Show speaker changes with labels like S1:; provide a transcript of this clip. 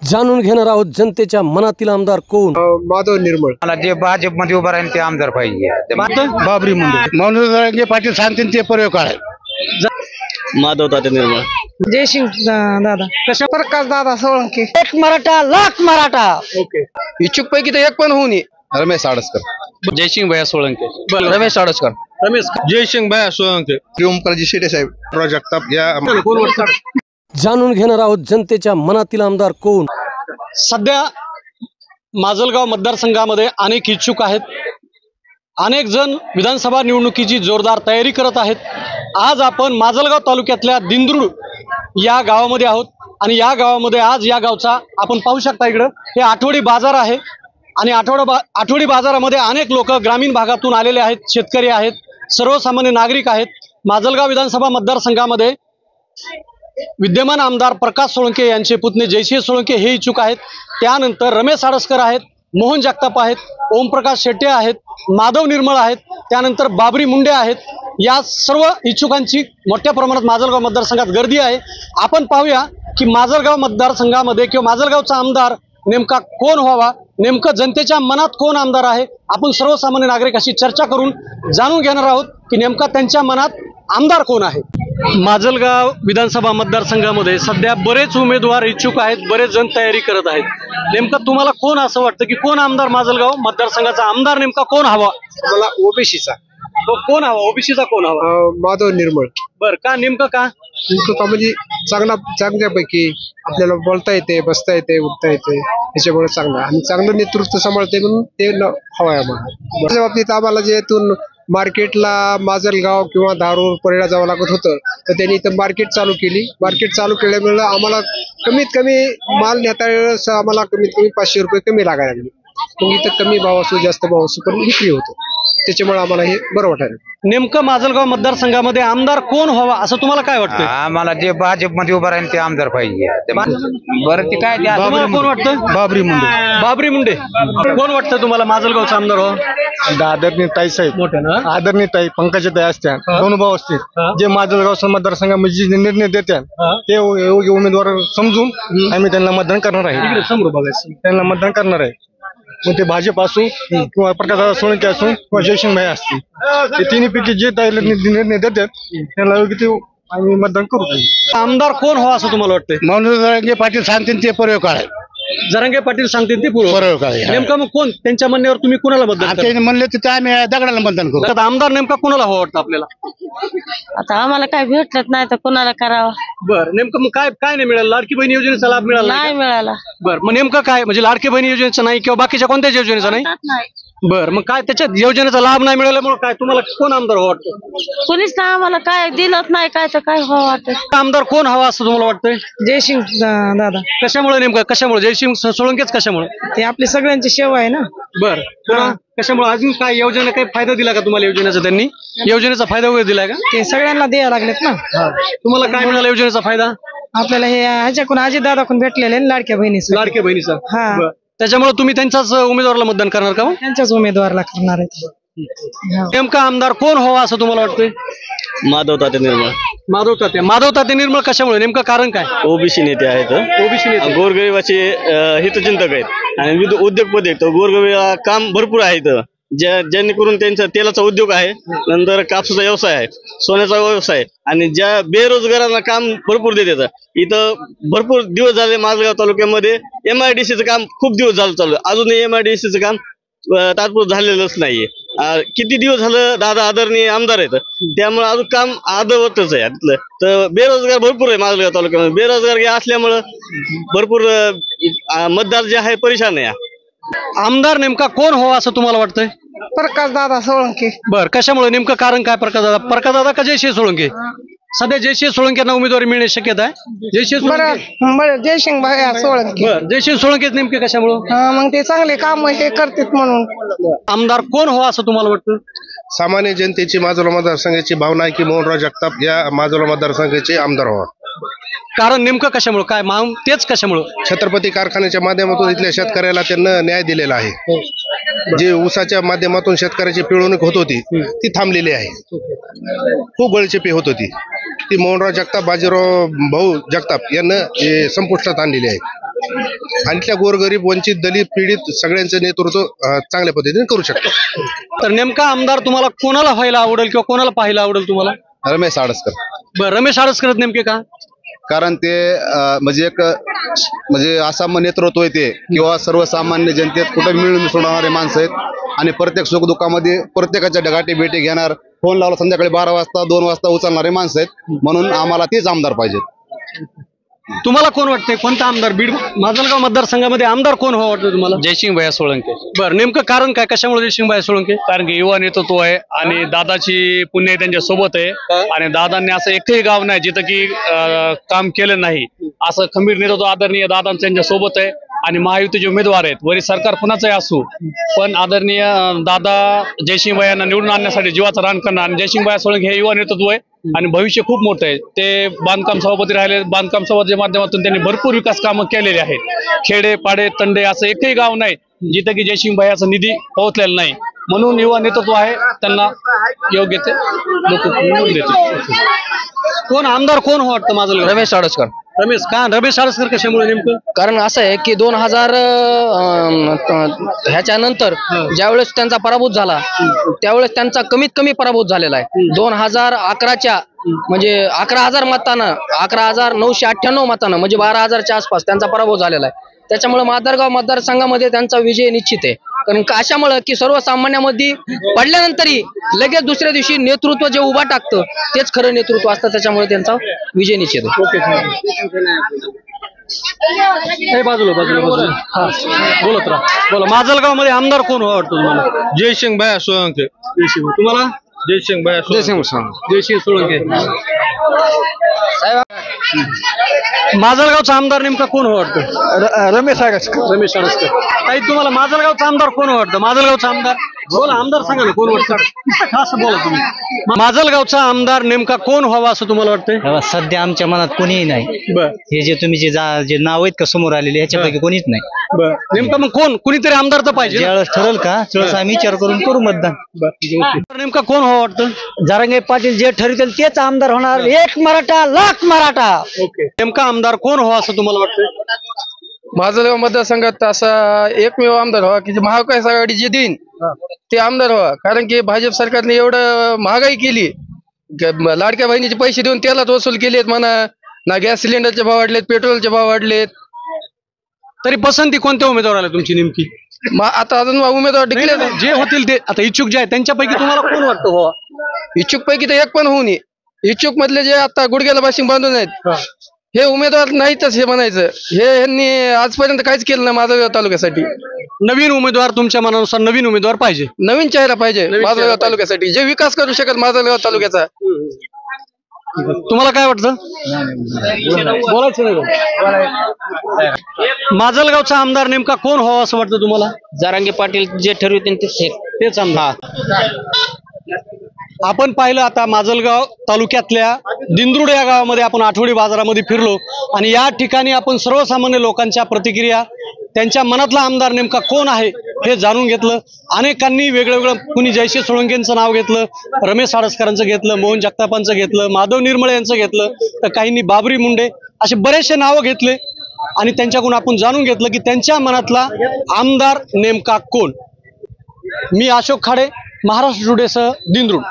S1: जाणून घेणार आहोत जनतेच्या मनातील आमदार कोण.
S2: माधव निर्मळ.
S3: मला जे भाजपमध्ये उभा राहील ते आमदार पाहिजे.
S2: बाबरी मुंडे. मनोज पाटील सांगतील ते प्रयोग काढाय.
S4: माधव तात्या निर्मळ.
S5: जयसिंग दादा. कशा प्रकाश दादा सोळंके. एक मराठा लाख मराठा.
S2: ओके. इच्छुक पैकी तर एक पण होऊ नये.
S4: रमेश आडसकर.
S3: जयसिंग भैया सोळंके.
S4: रमेश आडसकर.
S2: जयसिंग भैया सोळंके. ओमकारजी शेटे साहेब. जगताप या.
S1: जाणून घेणार आहोत जनतेच्या मनातील आमदार कोण.
S6: सध्या माजलगाव मतदारसंघामध्ये अनेक इच्छुक आहेत. अनेक जण विधानसभा निवडणुकीची जोरदार तयारी करत आहेत. आज आपण माजलगाव तालुक्यातल्या दिंद्रुड या गावामध्ये आहोत आणि या गावामध्ये आज या गावचा आपण पाहू शकता इकडं हे आठवडी बाजार आहे आणि आठवडी बाजारामध्ये अनेक लोक ग्रामीण भागातून आलेले आहेत. शेतकरी आहेत, सर्वसामान्य नागरिक आहेत. माजलगाव विधानसभा मतदारसंघामध्ये विद्यमान आमदार प्रकाश सोळंके यांचे पुतणे जयसिंह सोळंके हे इच्छुक आहेत. त्यानंतर रमेश आडसकर आहेत, मोहन जगताप आहेत, ओमप्रकाश शेट्टे आहेत, माधव निर्मळ आहेत, त्यानंतर बाबरी मुंडे आहेत. या सर्व इच्छुकांची मोठ्या प्रमाणात माजलगाव मतदारसंघात गर्दी आहे. आपण पाहूया की माजलगाव मतदारसंघामध्ये किंवा माजलगावचा आमदार नेमका कोण व्हावा, नेमकं जनतेच्या मनात कोण आमदार आहे. आपण सर्वसामान्य नागरिकांशी चर्चा करून जाणून घेणार आहोत की नेमका त्यांच्या मनात आमदार कोण आहे. माजलगाव विधानसभा मतदारसंघामध्ये सध्या बरेच उमेदवार इच्छुक आहेत, बरेच जण तयारी करत आहेत. नेमकं तुम्हाला कोण असं वाटतं की कोण आमदार माजलगाव मतदारसंघाचा आमदार नेमका कोण हवा.
S2: मला ओबीसीचा.
S6: कोण हवा, ओबीसीचा कोण हवा.
S2: माधव निर्मळ.
S6: बर, का नेमकं का.
S2: म्हणजे चांगल्यापैकी आपल्याला बोलता येते, बसता येते, उठता येते, त्याच्यामुळे चांगलं आणि चांगलं नेतृत्व सांभाळते म्हणून ते हवंय आम्हाला. त्याच्या बाबतीत आम्हाला जे इथून मार्केटला माजलगाव किंवा धारूर परेडा जावं लागत होतं तर त्यांनी इथं मार्केट चालू केली. मार्केट चालू केल्यामुळे आम्हाला कमीत कमी माल नेता वेळेस आम्हाला कमीत कमी 500 रुपये कमी लागायला लागले. मग इथं कमी भाव असो जास्त भाव असो पण विक्री होतो. त्याच्यामुळे आम्हाला हे बरं वाटायला.
S6: नेमकं माजलगाव मतदारसंघामध्ये आमदार कोण व्हावा असं तुम्हाला काय वाटतं.
S3: आम्हाला जे भाजपमध्ये उभा राहील ते आमदार पाहिजे. बरं ते काय
S6: तुम्हाला कोण वाटतं.
S2: बाबरी मुंडे.
S6: बाबरी मुंडे. कोण वाटतं तुम्हाला माजलगावचा आमदार व्हावा.
S2: आदरणीय ताई साहेब.
S6: मोठे ना.
S2: आदरणीय ताई पंकजा ताई असत्या दोन भाऊ असतील जे माजलगाव मतदारसंघामध्ये जे निर्णय देतात ते योग्य उमेदवार समजून आम्ही त्यांना मतदान करणार आहे.
S6: समोर बघायचं
S2: त्यांना मतदान करणार आहे. मग ते भाजप असो किंवा प्रकाशदादा सोळंके असो किंवा जयसिंग भाई असतील ते तिन्ही पैकी जे निर्णय देतात त्यांना योग्य ते आम्ही मतदान करू.
S6: आमदार कोण व्हावा असं तुम्हाला वाटतं.
S2: मनोज पाटील सांगतील ते प्रयोग काढाय.
S6: जरांगे पाटील सांगतील ते
S2: प्रयोग काढाय.
S6: नेमकं मग कोण त्यांच्या म्हणण्यावर तुम्ही कोणाला मतदान
S2: ते म्हणले तिथे आम्ही दगडाला मतदान करू.
S6: आता आमदार नेमका कोणाला हवा वाटतं आपल्याला.
S5: आता आम्हाला काय भेटत नाही तर कोणाला करावा.
S6: बरं, नेमकं मग काय काय नाही मिळालं. लाडकी बहीण योजनेचा लाभ मिळाला
S5: नाही मिळाला.
S6: बरं, मग नेमकं काय म्हणजे लाडकी बहीण योजनेचा नाही किंवा बाकीच्या कोणत्याच योजनेचा नाही. बरं, मग काय त्याच्यात योजनेचा लाभ नाही मिळाल्यामुळे काय तुम्हाला कोण आमदार हवा वाटतं.
S5: कोणीच ना आम्हाला काय दिलंच नाही काय तर काय व्हावं वाटत.
S6: आमदार कोण हवा असं तुम्हाला वाटतंय.
S5: जयसिंग दादा.
S6: कशामुळे नेमकं कशामुळे जयसिंग सोळंकेच कशामुळे.
S5: ते आपली सगळ्यांची सेवा आहे ना.
S6: बरं, कशामुळे अजून काय योजना काही फायदा दिला का तुम्हाला योजनेचा. त्यांनी योजनेचा फायदा वगैरे दिलाय का.
S5: ते सगळ्यांना द्यायला लागलेत ना.
S6: तुम्हाला काय मिळाला योजनेचा फायदा.
S5: आपल्याला हे ह्याच्याकडून अजित दादाकडून भेटलेले लाडक्या बहिणीचं.
S6: लाडक्या बहिणीचा.
S5: हा,
S6: त्याच्यामुळे तुम्ही त्यांच्याच उमेदवाराला मतदान करणार का.
S5: त्यांच्याच उमेदवाराला करणार आहेत.
S6: नेमका आमदार कोण व्हावा असं तुम्हाला वाटतंय.
S4: माधव तात्या निर्मळ.
S6: माधव तात्या निर्मळ कशामुळे नेमकं कारण काय.
S4: ओबीसी नेते आहेत.
S6: ओबीसी नेते.
S4: गोरगरिबाचे हितचिंतक आहेत आणि विविध उद्योगपती आहेत. गोरगरिबाला काम भरपूर आहे इथं जेणेकरून त्यांचा तेलाचा उद्योग आहे, नंतर कापसाचा व्यवसाय आहे, सोन्याचा व्यवसाय आणि ज्या बेरोजगारांना काम भरपूर देतात. इथं भरपूर दिवस झाले माजलगाव तालुक्यामध्ये MIDCचं काम खूप दिवस झालं चालू आहे. अजूनही MIDCचं काम तात्पुरतं झालेलंच नाहीये. किती दिवस झालं दादा आदरणीय आमदार आहेत त्यामुळे अजून काम अर्धवटच आहे तिथलं. तर बेरोजगार भरपूर आहे माजलगाव तालुक्यामध्ये. बेरोजगार असल्यामुळं भरपूर मतदार जे आहे परेशान आहे.
S6: आमदार नेमका कोण व्हावा असं तुम्हाला वाटतंय.
S5: प्रकाश दादा सोळंके.
S6: बरं, कशामुळे नेमकं कारण काय. प्रकाश दादा का जयसिंह सोळंके. सध्या जयसिंह सोळंकेंना उमेदवारी मिळण्याची शक्यता आहे. जयसिंह
S5: जयसिंग भाई सोळंके.
S6: बरं, जयसिंह सोळंके नेमके कशामुळे.
S5: मग ते चांगले काम हे करतात म्हणून.
S6: आमदार कोण व्हावा असं तुम्हाला वाटतं.
S2: सामान्य जनतेची माजलगाव मतदारसंघाची भावना आहे की मोहनराव जगताप या माजलगाव मतदारसंघाचे आमदार व्हावा.
S6: कारण नेमकं कशामुळे काय तेच कशामुळे.
S2: छत्रपती कारखान्याच्या माध्यमातून इथल्या शेतकऱ्याला त्यांना न्याय दिलेला आहे. जे ऊसाच्या माध्यमातून शेतकऱ्याची पिळवणूक होत होती ती थांबलेली आहे. खूप गळचेपी होत होती ती मोहनराव जगताप बाजीराव भाऊ जगताप यांना संपुष्टात आणलेली आहे.
S7: आणि त्या गोरगरीब वंचित दलित पीडित सगळ्यांचं नेतृत्व चांगल्या पद्धतीने करू शकतो.
S6: तर नेमका आमदार तुम्हाला कोणाला व्हायला आवडेल किंवा कोणाला पाहायला आवडेल तुम्हाला?
S7: रमेश आडसकर.
S6: बरं, रमेश आडसकर नेमके का?
S7: कारण ते म्हणजे असामान्य नेतृत्व आहे ते, किंवा सर्वसामान्य जनतेत कुठे मिळून मिसळणारे माणसं आहेत आणि प्रत्येक सुखदुःखामध्ये प्रत्येकाच्या गाठी भेटी घेणार, फोन लावला संध्याकाळी 12 वाजता 2 वाजता उचलणारे माणसं आहेत. म्हणून आम्हाला तेच आमदार पाहिजेत.
S6: तुम्हाला कोण वाटतंय, कोणता आमदार बीड माजलगाव मतदारसंघामध्ये आमदार कोण व्हावं वाटतं तुम्हाला?
S8: जयसिंग भैया सोळंके.
S6: बरं, नेमकं कारण काय, कशामुळे जयसिंग भैया सोळंके?
S8: कारण की युवा नेतृत्व आहे आणि दादाची पुण्य त्यांच्या सोबत आहे आणि दादांनी असं एकही गाव नाही जिथं की काम केलं नाही, असं खंबीर नेतृत्व आदरणीय दादांचं त्यांच्या सोबत आहे. आणि महायुतीचे उमेदवार आहेत, वरी सरकार कुणाचंही असू, पण आदरणीय दादा जयसिंग भैयांना निवडून आणण्यासाठी जीवाचं रान करणार. आणि जयसिंग भैया सोळंके हे युवा नेतृत्व आहे आणि भविष्य खूप मोठं आहे. ते बांधकाम सभापती राहिले, बांधकाम सभापतीच्या माध्यमातून त्यांनी भरपूर विकास कामं केलेली आहेत. खेडे पाडे तंडे असं एकही गाव नाही जिथं की जयसिंग भैयाचा निधी पोहोचलेला नाही. म्हणून युवा नेतृत्व आहे, त्यांना योग्य ते लोक निवडून देतील. कोण आमदार कोण वाटतं माझं?
S5: रमेश आडसकर.
S6: रमेश का? रमेश आडसकर कशामुळे नेमकं?
S5: कारण असं आहे की 2000 ह्याच्यानंतर ज्यावेळेस त्यांचा पराभूत झाला त्यावेळेस त्यांचा कमीत कमी पराभूत झालेला आहे. 2011च्या म्हणजे 11,000 मतानं 11,998 मतानं म्हणजे 12,000च्या आसपास त्यांचा पराभव झालेला आहे. त्याच्यामुळे माजलगाव मतदारसंघामध्ये त्यांचा विजय निश्चित आहे. कारण अशामुळे की सर्वसामान्यामध्ये पडल्यानंतरही लगेच दुसऱ्या दिवशी नेतृत्व जे उभा टाकतं तेच खरं नेतृत्व असतं. त्याच्यामुळे त्यांचा विजय निश्चित आहे.
S6: बाजूला हा बोलत राहा. बोला, माजलगाव मध्ये आमदार कोण वाटतं तुम्हाला?
S8: जयसिंग भैया सोळंके.
S6: तुम्हाला?
S8: जयसिंग भैया
S6: जयसिंग सोळंके. माजलगावचा आमदार नेमका कोण वाटतं?
S5: रमेश आडसकर.
S6: रमेश आडसकर. ताई, तुम्हाला माजलगावचा आमदार कोण वाटतं? माजलगावचा आमदार बोला, आमदार सांगा ना कोण वाटतं? खास बोला तुम्ही. माजलगावचा आमदार नेमका कोण व्हावा असं तुम्हाला वाटतंय?
S9: सध्या आमच्या मनात कोणीही नाही.
S6: बर,
S9: हे जे तुम्ही जे नाव आहेत का समोर आलेले ह्याच्यापैकी कोणीच नाही.
S6: बर, नेमका मग कोण? कुणीतरी आमदार तर पाहिजे.
S9: ज्यावेळेस ठरल का त्यावेळेस आम्ही विचार करून करू मतदान.
S6: नेमका कोण व्हावं वाटतं?
S9: जरांगे पाटील जे ठरवतील तेच आमदार होणार. एक मराठा लाख मराठा.
S6: नेमका आमदार कोण व्हावा असं तुम्हाला वाटतं?
S5: माजलगाव मतदारसंघात असा एकमेव आमदार व्हावा की महाविकास आघाडी जे देईन ते आमदार व्हावा. कारण की भाजप सरकारने एवढं महागाई केली, लाडक्या बहिणीचे पैसे देऊन तेलात वसूल केलेत म्हणा, ना गॅस सिलेंडरचे भाव वाढलेत, पेट्रोलचे भाव वाढलेत.
S6: तरी पसंती कोणत्या उमेदवाराला तुमची नेमकी?
S5: आता अजून उमेदवार डिक्लेअर
S6: जे होतील ते आता इच्छुक जे आहे त्यांच्यापैकी तुम्हाला कोण वाटतं व्हावा?
S5: इच्छुक पैकी तर एक पण होऊ नये. इच्छुक मधले जे आता गुडघ्याला बाशिंग बांधून आहेत हे उमेदवार नाहीतच हे म्हणायचं. हे यांनी आजपर्यंत काहीच केलं नाही माजलगाव तालुक्यासाठी.
S6: नवीन उमेदवार तुमच्या मनानुसार नवीन उमेदवार पाहिजे,
S5: नवीन चेहरा पाहिजे माजलगाव तालुक्यासाठी, जे विकास करू शकेल माजलगाव तालुक्याचा.
S6: तुम्हाला काय वाटतं? बोलायचं नाही. माजलगावचा आमदार नेमका कोण व्हावा असं वाटतं तुम्हाला?
S5: जरांगे पाटील जे ठरवतील
S6: तेच आमदार. आपण पाहिलं आता माजलगाव तालुक्यातल्या दिंद्रुड या गावामध्ये आपण आठवडी बाजारामध्ये फिरलो आणि या ठिकाणी आपण सर्वसामान्य लोकांच्या प्रतिक्रिया, त्यांच्या मनातला आमदार नेमका कोण आहे हे जाणून घेतलं. अनेकांनी वेगळं कुणी जयसिंग सोळंकेंचं नाव घेतलं, रमेश आडसकरांचं घेतलं, मोहन जगतापांचं घेतलं, माधव निर्मळे यांचं घेतलं, तर काहींनी बाबरी मुंडे असे बरेचसे नावं घेतले आणि त्यांच्याकडून आपण जाणून घेतलं की त्यांच्या मनातला आमदार नेमका कोण. मी अशोक खाडे, महाराष्ट्र टुडेसह दिंद्रुड.